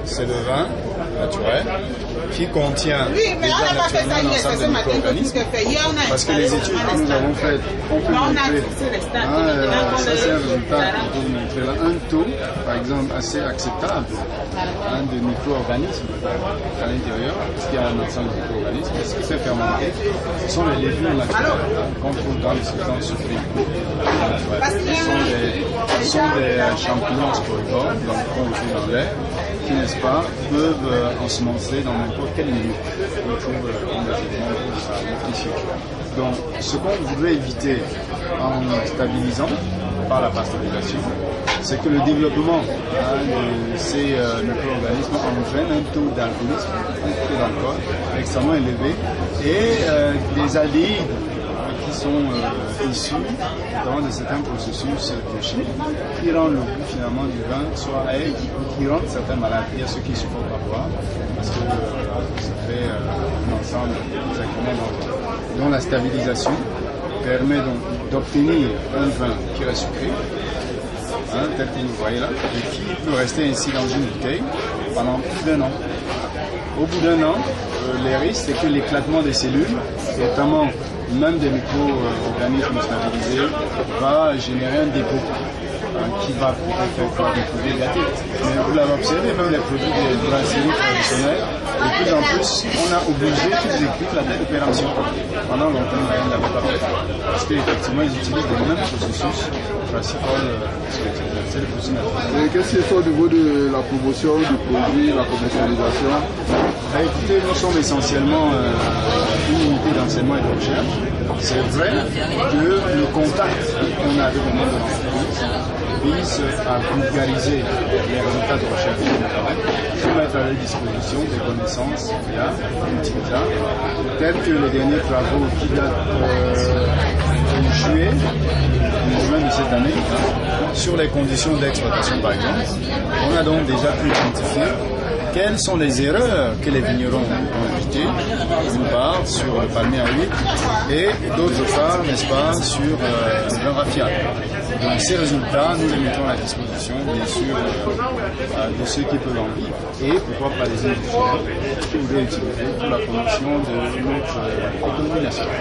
c'est le vin naturel qui contient déjà naturellement un ensemble de micro-organismes. Parce que les études que nous avons faites, on peut montrer, ça c'est un résultat qu'on peut vous montrer là, un taux, par exemple, assez acceptable de micro-organismes à l'intérieur, parce qu'il y a un ensemble de micro-organismes. Et ce qui fait fermenter, ce sont les levures naturelles qu'on trouve dans les substances sucriques. Ce sont des champignons sporivores, donc qu'on trouve dans l'air, qui, n'est-ce pas, peuvent ensemencer dans n'importe quel milieu. On trouve immédiatement ça ici. Donc, ce qu'on voudrait éviter en stabilisant par la pasteurisation, c'est que le développement de ces micro-organismes entraîne un taux d'alcoolisme, un taux d'alcool extrêmement élevé et des aldéhydes qui sont issus de certains processus de chimie qui rendent le goût finalement du vin soit aigre ou qui rendent certaines maladies. Il y a ceux qui ne supportent pas boire parce que ça fait un ensemble exactement dangereux. Donc la stabilisation permet donc d'obtenir un vin qui est sucré, tel que vous le voyez là, et qui peut rester ainsi dans une bouteille pendant plus d'1 an. Au bout d'1 an, les risques, c'est que l'éclatement des cellules, notamment même des micro-organismes stabilisés, va générer un dépôt qui va peut-être faire croire des produits gâtés. Mais vous l'avez observé, même les produits des brasseries traditionnelles, de plus en plus, on a obligé toutes les équipes la telle opération. Pendant longtemps, on ne l'avait pas fait. Parce qu'effectivement, ils utilisent les mêmes processus principaux. C'est le processus naturel. Et qu'est-ce qu'il faut au niveau de la promotion du produit, la commercialisation? Écoutez, nous sommes essentiellement une unité d'enseignement et de recherche. C'est vrai que le contact qu'on a avec le monde de l'entreprise vise à vulgariser les résultats de recherche et de travail, pour mettre à leur disposition des connaissances fiables, utilisables, tels que les derniers travaux qui datent de juin de cette année, sur les conditions d'exploitation par exemple. On a donc déjà pu identifier quelles sont les erreurs que les vignerons ont évitées, d'une part sur le palmier à huile et d'autre part, n'est-ce pas, sur le raffia. Donc ces résultats, nous les mettons à la disposition, bien sûr, de ceux qui peuvent en vivre et pourquoi pas les industriels qui voudraient utiliser pour la promotion de notre économie nationale.